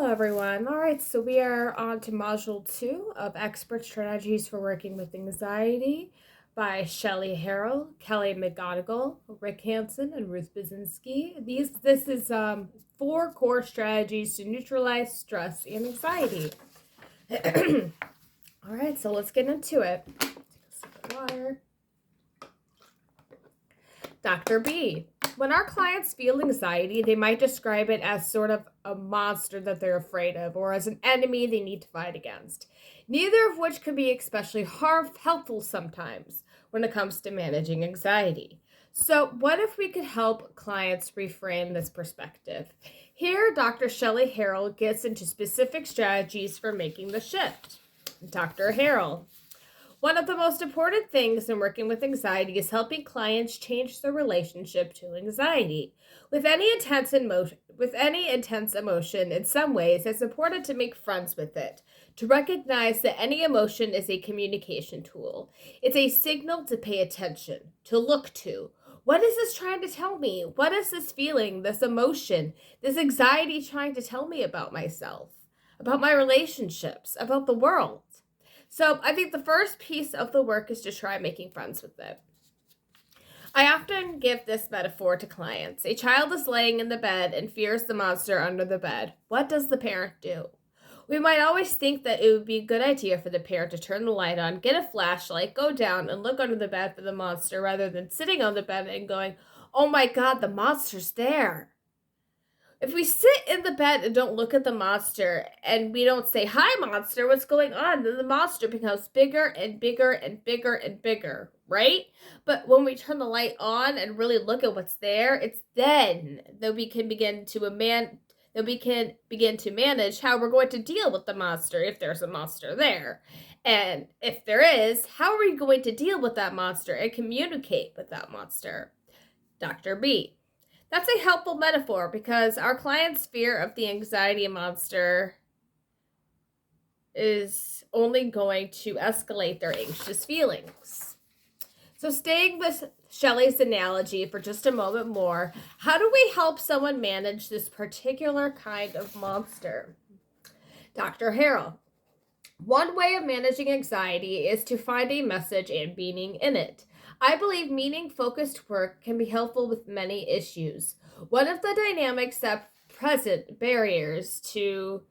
Hello, everyone. All right, so we are on to Module 2 of Expert Strategies for Working with Anxiety by Shelly, Harrell, Kelly McGonigal, Rick Hanson, and Ruth Buczynski. This is 4 core strategies to neutralize stress and anxiety. All right, so let's get into it. Take a sip of water. Dr. B. When our clients feel anxiety, they might describe it as sort of a monster that they're afraid of or as an enemy they need to fight against, neither of which can be especially helpful sometimes when it comes to managing anxiety. So what if we could help clients reframe this perspective? Here, Dr. Shelly Harrell gets into specific strategies for making the shift. Dr. Harrell. One of the most important things in working with anxiety is helping clients change their relationship to anxiety. With any intense emotion, in some ways, it's important to make friends with it, to recognize that any emotion is a communication tool. It's a signal to pay attention, to look to. What is this trying to tell me? What is this feeling, this emotion, this anxiety trying to tell me about myself, about my relationships, about the world? So I think the first piece of the work is to try making friends with it. I often give this metaphor to clients. A child is laying in the bed and fears the monster under the bed. What does the parent do? We might always think that it would be a good idea for the parent to turn the light on, get a flashlight, go down, and look under the bed for the monster rather than sitting on the bed and going, "Oh my God, the monster's there." If we sit in the bed and don't look at the monster and we don't say, "Hi, monster, what's going on?" then the monster becomes bigger and bigger and bigger and bigger, right? But when we turn the light on and really look at what's there, it's then that we can begin to manage how we're going to deal with the monster if there's a monster there. And if there is, how are we going to deal with that monster and communicate with that monster? Dr. B. That's a helpful metaphor because our client's fear of the anxiety monster is only going to escalate their anxious feelings. So staying with Shelly's analogy for just a moment more, how do we help someone manage this particular kind of monster? Dr. Harrell. One way of managing anxiety is to find a message and meaning in it. I believe meaning-focused work can be helpful with many issues. One of the dynamics that present barriers to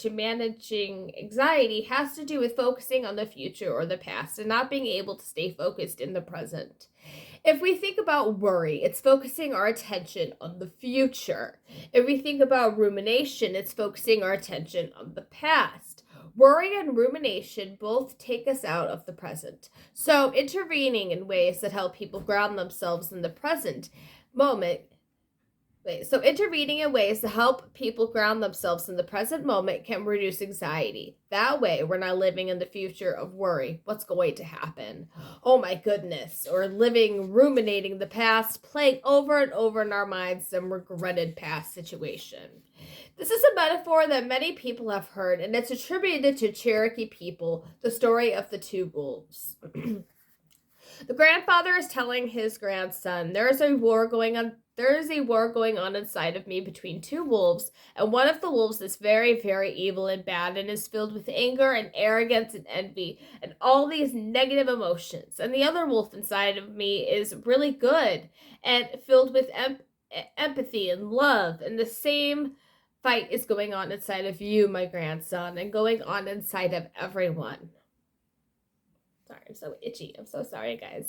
managing anxiety has to do with focusing on the future or the past and not being able to stay focused in the present. If we think about worry, it's focusing our attention on the future. If we think about rumination, it's focusing our attention on the past. Worry and rumination both take us out of the present. So intervening in ways that help people ground themselves in the present moment can reduce anxiety. That way, we're not living in the future of worry. What's going to happen? Oh my goodness. Or ruminating the past, playing over and over in our minds some regretted past situation. This is a metaphor that many people have heard, and it's attributed to Cherokee people, the story of the two wolves. The grandfather is telling his grandson, there is a war going on inside of me between two wolves, and one of the wolves is very, very evil and bad and is filled with anger and arrogance and envy and all these negative emotions. And the other wolf inside of me is really good and filled with empathy and love. And the same fight is going on inside of you, my grandson, and going on inside of everyone. Sorry, I'm so itchy. I'm so sorry, guys.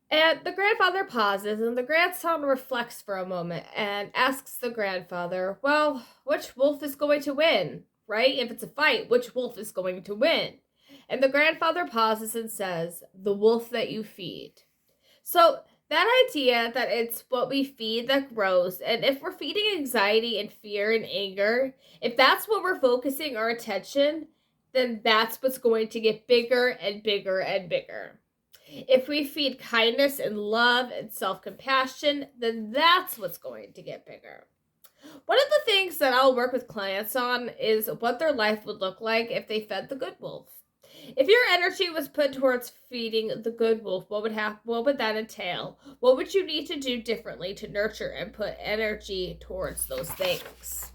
And the grandfather pauses, and the grandson reflects for a moment and asks the grandfather, well, which wolf is going to win, right? If it's a fight, which wolf is going to win? And the grandfather pauses and says, the wolf that you feed. So that idea that it's what we feed that grows, and if we're feeding anxiety and fear and anger, if that's what we're focusing our attention, then that's what's going to get bigger and bigger and bigger. If we feed kindness and love and self-compassion, then that's what's going to get bigger. One of the things that I'll work with clients on is what their life would look like if they fed the good wolf. If your energy was put towards feeding the good wolf, what would that entail? What would you need to do differently to nurture and put energy towards those things?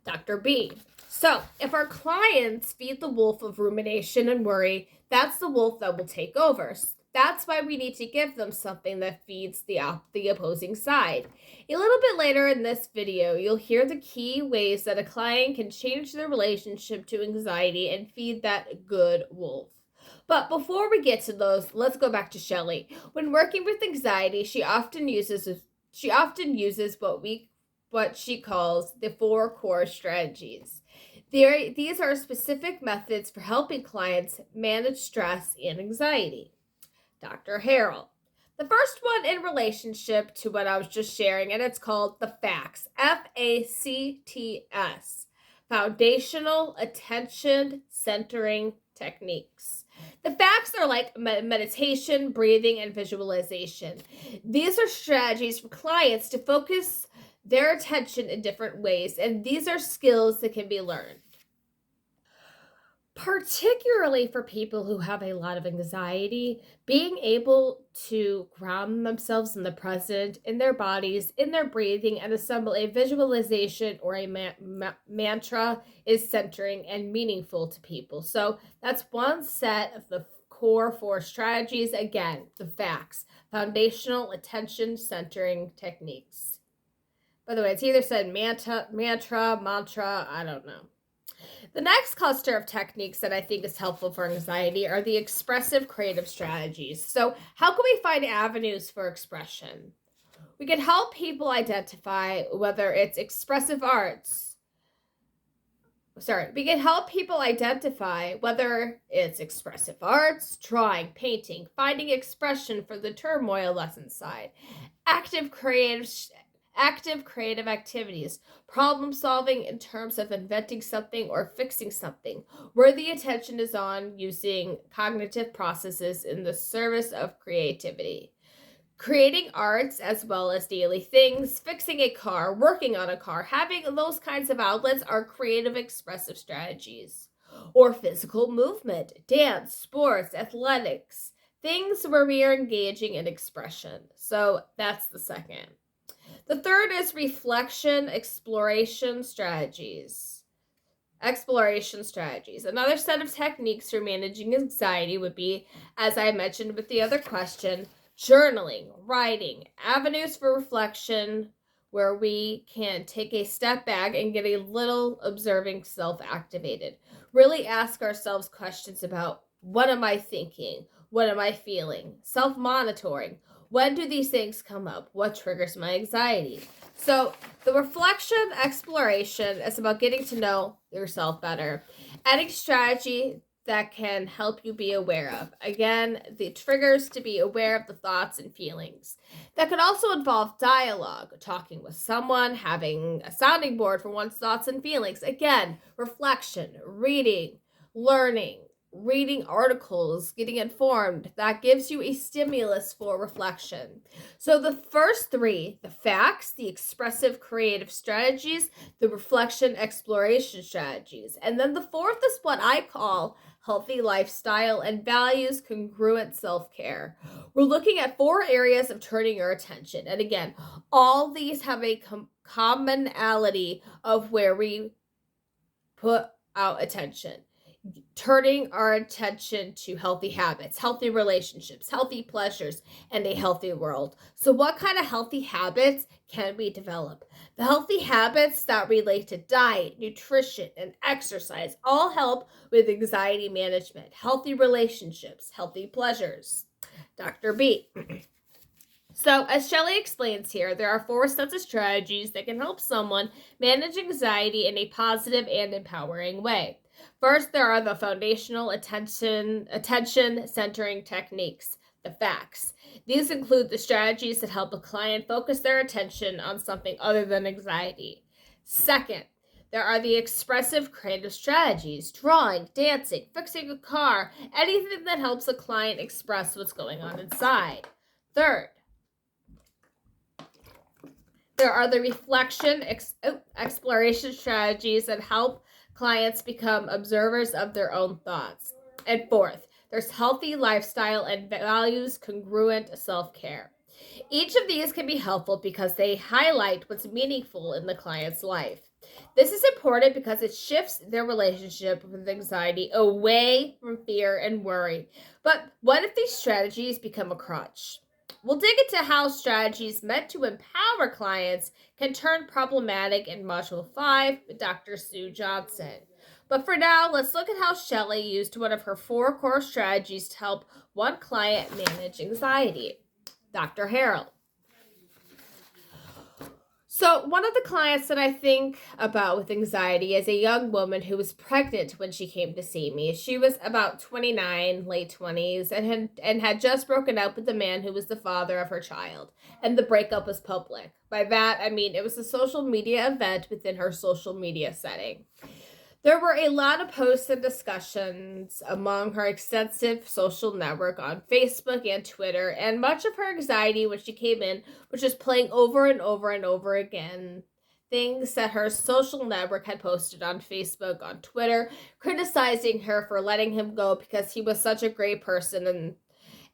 Dr. B. So, if our clients feed the wolf of rumination and worry, that's the wolf that will take over. That's why we need to give them something that feeds the opposing side. A little bit later in this video, you'll hear the key ways that a client can change their relationship to anxiety and feed that good wolf. But before we get to those, let's go back to Shelly. When working with anxiety, she often uses what she calls the 4 core strategies. These are specific methods for helping clients manage stress and anxiety. Dr. Harrell. The first one in relationship to what I was just sharing, and it's called the FACTS, FACTS, Foundational Attention Centering Techniques. The FACTS are like meditation, breathing, and visualization. These are strategies for clients to focus their attention in different ways, and these are skills that can be learned. Particularly for people who have a lot of anxiety, being able to ground themselves in the present, in their bodies, in their breathing, and assemble a visualization or a mantra is centering and meaningful to people. So that's one set of the core 4 strategies. Again, the FACTS, Foundational Attention Centering Techniques. By the way, it's either said mantra, I don't know. The next cluster of techniques that I think is helpful for anxiety are the expressive creative strategies. So how can we find avenues for expression? We can help people identify whether it's expressive arts. We can help people identify whether it's expressive arts, drawing, painting, finding expression for the turmoil that's inside, active creative activities, problem solving in terms of inventing something or fixing something, where the attention is on using cognitive processes in the service of creativity. Creating arts as well as daily things, fixing a car, working on a car, having those kinds of outlets are creative expressive strategies. Or physical movement, dance, sports, athletics, things where we are engaging in expression. So that's the second. The third is reflection exploration strategies. Another set of techniques for managing anxiety would be, as I mentioned with the other question, journaling, writing, avenues for reflection where we can take a step back and get a little observing self-activated. Really ask ourselves questions about what am I thinking? What am I feeling? Self-monitoring. When do these things come up? What triggers my anxiety? So the reflection exploration is about getting to know yourself better. Adding strategy that can help you be aware of. Again, the triggers to be aware of the thoughts and feelings. That could also involve dialogue, talking with someone, having a sounding board for one's thoughts and feelings. Again, reflection, reading, learning, reading articles, getting informed. That gives you a stimulus for reflection. So the first 3, the FACTS, the expressive creative strategies, the reflection exploration strategies. And then the 4th is what I call healthy lifestyle and values congruent self-care. We're looking at 4 areas of turning your attention. And again, all these have a commonality of where we put our attention. Turning our attention to healthy habits, healthy relationships, healthy pleasures, and a healthy world. So what kind of healthy habits can we develop? The healthy habits that relate to diet, nutrition, and exercise all help with anxiety management, healthy relationships, healthy pleasures. Dr. B. So, as Shelly explains here, there are 4 sets of strategies that can help someone manage anxiety in a positive and empowering way. First, there are the foundational attention centering techniques, the FACTS. These include the strategies that help a client focus their attention on something other than anxiety. Second, there are the expressive creative strategies, drawing, dancing, fixing a car, anything that helps a client express what's going on inside. Third, there are the reflection exploration strategies that help Clients become observers of their own thoughts. And fourth, there's healthy lifestyle and values congruent self-care. Each of these can be helpful because they highlight what's meaningful in the client's life. This is important because it shifts their relationship with anxiety away from fear and worry. But what if these strategies become a crutch? We'll dig into how strategies meant to empower clients can turn problematic in Module 5 with Dr. Sue Johnson. But for now, let's look at how Shelly used one of her 4 core strategies to help one client manage anxiety. Dr. Harrell. So one of the clients that I think about with anxiety is a young woman who was pregnant when she came to see me. She was about 29, late 20s, and had just broken up with the man who was the father of her child. And the breakup was public. By that, I mean it was a social media event within her social media setting. There were a lot of posts and discussions among her extensive social network on Facebook and Twitter, and much of her anxiety when she came in was just playing over and over and over again things that her social network had posted on Facebook, on Twitter, criticizing her for letting him go because he was such a great person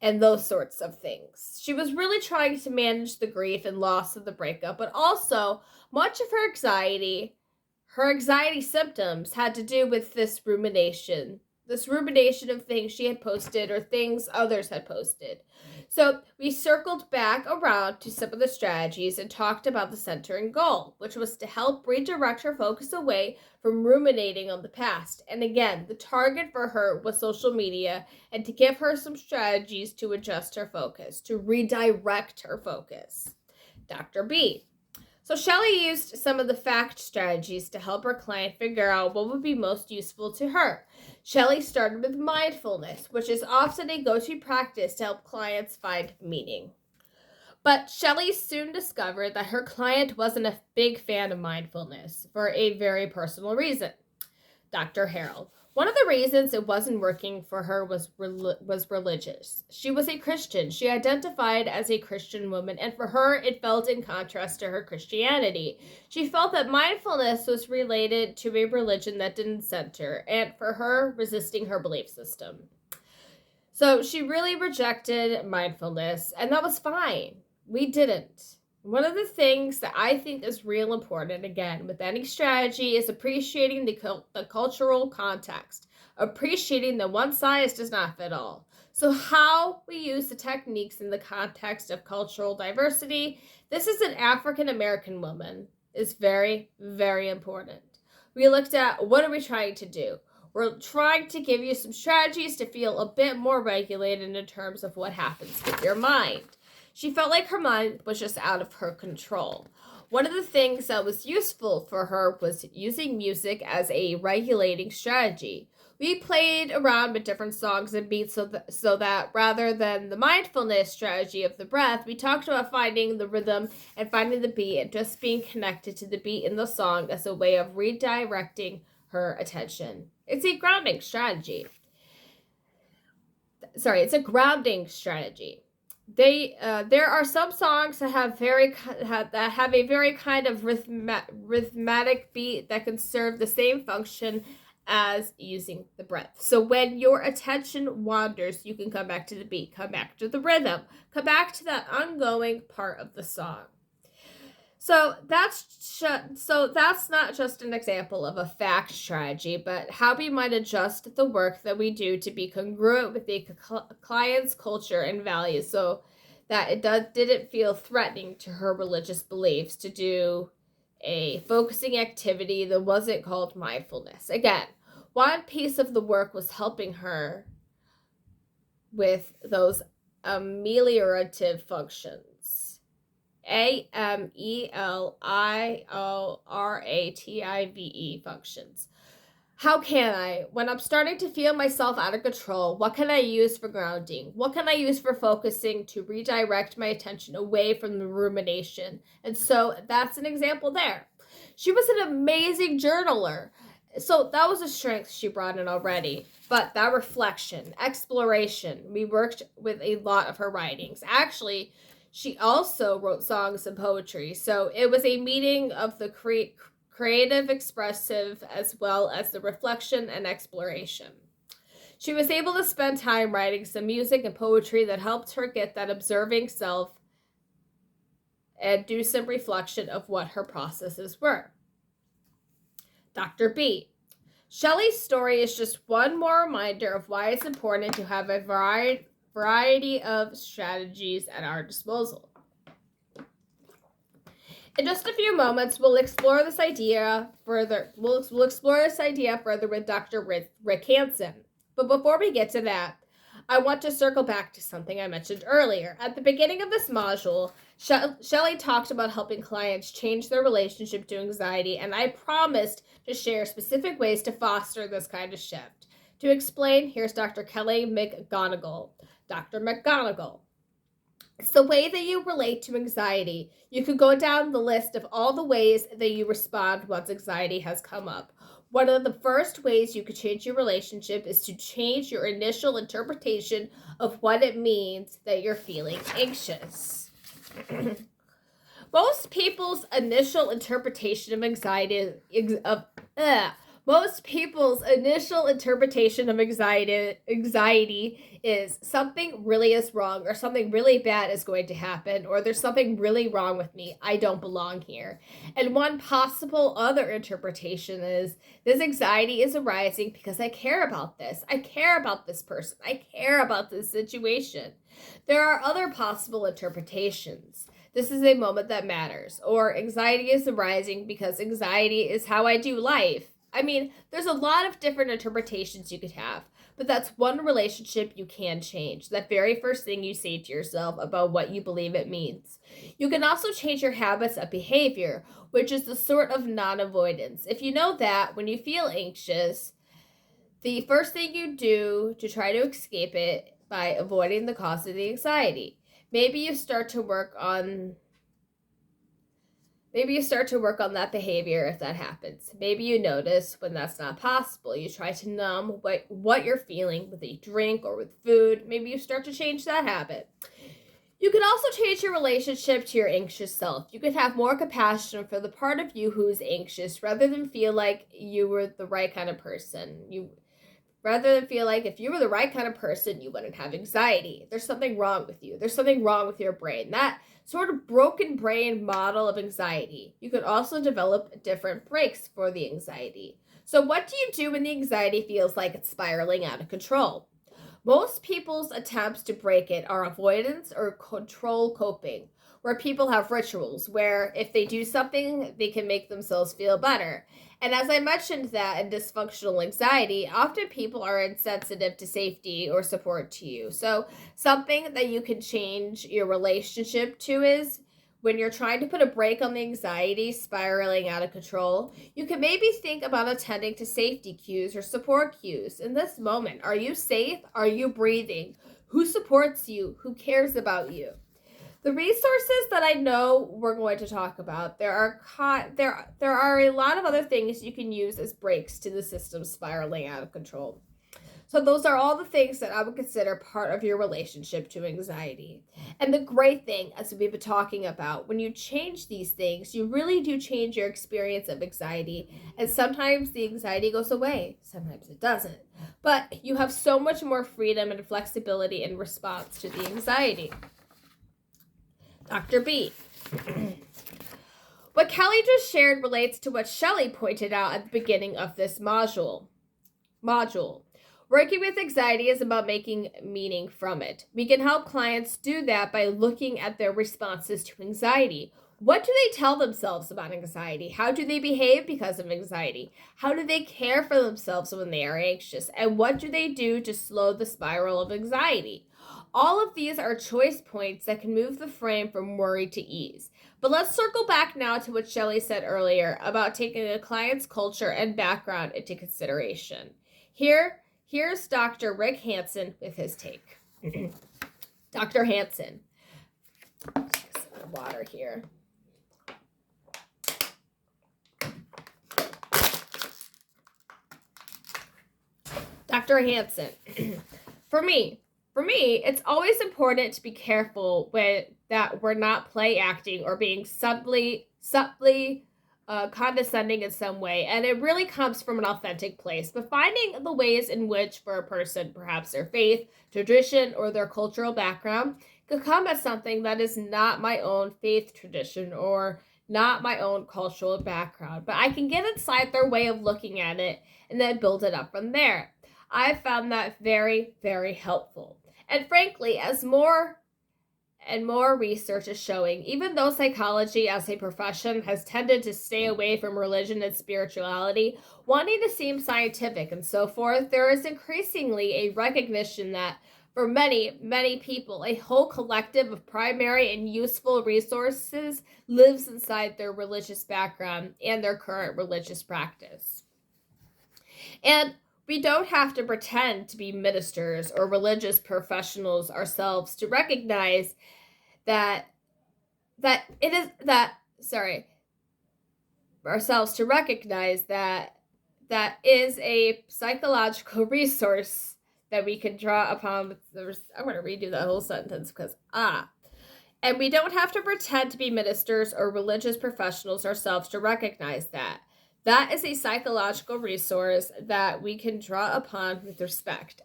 and those sorts of things. She was really trying to manage the grief and loss of the breakup, but also much of her anxiety symptoms had to do with this rumination of things she had posted or things others had posted. So we circled back around to some of the strategies and talked about the centering goal, which was to help redirect her focus away from ruminating on the past. And again, the target for her was social media, and to give her some strategies to adjust her focus, to redirect her focus. Dr. B. So Shelly used some of the FACT strategies to help her client figure out what would be most useful to her. Shelly started with mindfulness, which is often a go-to practice to help clients find meaning. But Shelly soon discovered that her client wasn't a big fan of mindfulness for a very personal reason. Dr. Harrell. One of the reasons it wasn't working for her was religious. She was a Christian. She identified as a Christian woman, and for her, it felt in contrast to her Christianity. She felt that mindfulness was related to a religion that didn't center, and for her, resisting her belief system. So she really rejected mindfulness, and that was fine. We didn't. One of the things that I think is real important, again, with any strategy is appreciating the cultural context, appreciating that one size does not fit all. So how we use the techniques in the context of cultural diversity, this is an African American woman, is very, very important. We looked at what are we trying to do? We're trying to give you some strategies to feel a bit more regulated in terms of what happens with your mind. She felt like her mind was just out of her control. One of the things that was useful for her was using music as a regulating strategy. We played around with different songs and beats so that rather than the mindfulness strategy of the breath, we talked about finding the rhythm and finding the beat and just being connected to the beat in the song as a way of redirecting her attention. It's a grounding strategy. There are some songs that have a very kind of rhythmic beat that can serve the same function as using the breath. So when your attention wanders, you can come back to the beat, come back to the rhythm, come back to that ongoing part of the song. So that's not just an example of a FACT strategy, but how we might adjust the work that we do to be congruent with the client's culture and values so that it didn't feel threatening to her religious beliefs to do a focusing activity that wasn't called mindfulness. Again, one piece of the work was helping her with those ameliorative functions. ameliorative functions. How can I, when I'm starting to feel myself out of control, what can I use for grounding? What can I use for focusing to redirect my attention away from the rumination? And so that's an example there. She was an amazing journaler. So that was a strength she brought in already. But that reflection, exploration, we worked with a lot of her writings. Actually, she also wrote songs and poetry. So it was a meeting of the creative, expressive, as well as the reflection and exploration. She was able to spend time writing some music and poetry that helped her get that observing self and do some reflection of what her processes were. Dr. B. Shelly's story is just one more reminder of why it's important to have a variety of strategies at our disposal. In just a few moments, we'll explore this idea further. We'll explore this idea further with Dr. Rick Hanson. But before we get to that, I want to circle back to something I mentioned earlier. At the beginning of this module, Shelly talked about helping clients change their relationship to anxiety, and I promised to share specific ways to foster this kind of shift. To explain, here's Dr. Kelly McGonigal. Dr. McGonigal. It's the way that you relate to anxiety. You could go down the list of all the ways that you respond once anxiety has come up. One of the first ways you could change your relationship is to change your initial interpretation of what it means that you're feeling anxious. Most people's initial interpretation of anxiety is something really is wrong, or something really bad is going to happen, or there's something really wrong with me. I don't belong here. And one possible other interpretation is this anxiety is arising because I care about this. I care about this person. I care about this situation. There are other possible interpretations. This is a moment that matters. Or anxiety is arising because anxiety is how I do life. I mean, there's a lot of different interpretations you could have, but that's one relationship you can change. That very first thing you say to yourself about what you believe it means. You can also change your habits of behavior, which is the sort of non-avoidance. If you know that when you feel anxious, the first thing you do to try to escape it by avoiding the cause of the anxiety. Maybe you start to work on that behavior if that happens. Maybe you notice when that's not possible. You try to numb what you're feeling with a drink or with food. Maybe you start to change that habit. You can also change your relationship to your anxious self. You can have more compassion for the part of you who is anxious rather than feel like you were the right kind of person. Rather than feel like if you were the right kind of person, you wouldn't have anxiety. There's something wrong with you. There's something wrong with your brain. That sort of broken brain model of anxiety. You could also develop different breaks for the anxiety. So what do you do when the anxiety feels like it's spiraling out of control? Most people's attempts to break it are avoidance or control coping, where people have rituals where if they do something, they can make themselves feel better. And as I mentioned that in dysfunctional anxiety, often people are insensitive to safety or support to you. So something that you can change your relationship to is when you're trying to put a brake on the anxiety spiraling out of control, you can maybe think about attending to safety cues or support cues. In this moment, are you safe? Are you breathing? Who supports you? Who cares about you? The resources that I know we're going to talk about, there are a lot of other things you can use as brakes to the system spiraling out of control. So those are all the things that I would consider part of your relationship to anxiety. And the great thing, as we've been talking about, when you change these things, you really do change your experience of anxiety. And sometimes the anxiety goes away, sometimes it doesn't. But you have so much more freedom and flexibility in response to the anxiety. Dr. B. What Kelly just shared relates to what Shelly pointed out at the beginning of this module. Working with anxiety is about making meaning from it. We can help clients do that by looking at their responses to anxiety. What do they tell themselves about anxiety? How do they behave because of anxiety? How do they care for themselves when they are anxious? And what do they do to slow the spiral of anxiety? All of these are choice points that can move the frame from worry to ease. But let's circle back now to what Shelly said earlier about taking a client's culture and background into consideration. Here's Dr. Rick Hanson with his take. Dr. Hanson. Some water here. Dr. Hanson. For me, it's always important to be careful that we're not play acting or being subtly condescending in some way, and it really comes from an authentic place. But finding the ways in which, for a person, perhaps their faith, tradition, or their cultural background, could come as something that is not my own faith tradition or not my own cultural background, but I can get inside their way of looking at it and then build it up from there. I found that very, very helpful. And frankly, as more and more research is showing, even though psychology as a profession has tended to stay away from religion and spirituality, wanting to seem scientific and so forth, there is increasingly a recognition that for many, many people, a whole collective of primary and useful resources lives inside their religious background and their current religious practice. And we don't have to pretend to be ministers or religious professionals ourselves to recognize that is a psychological resource that we can draw upon. I'm going to redo that whole sentence because and we don't have to pretend to be ministers or religious professionals ourselves to recognize that. That is a psychological resource that we can draw upon with respect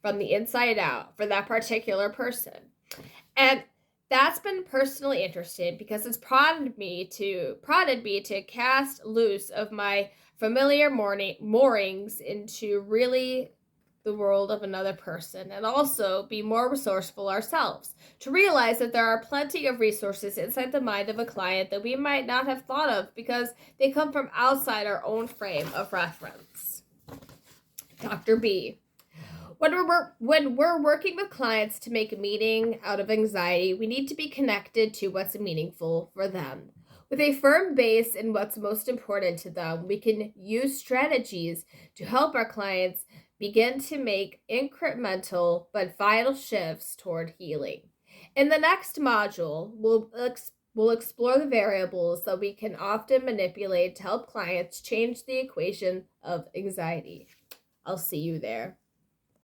from the inside out for that particular person. And that's been personally interesting because it's prodded me to cast loose of my familiar moorings into really the world of another person, and also be more resourceful ourselves, to realize that there are plenty of resources inside the mind of a client that we might not have thought of because they come from outside our own frame of reference. Dr. B. When we're working with clients to make a meaning out of anxiety, we need to be connected to what's meaningful for them. With a firm base in what's most important to them, we can use strategies to help our clients begin to make incremental but vital shifts toward healing. In the next module, we'll explore the variables that we can often manipulate to help clients change the equation of anxiety. I'll see you there.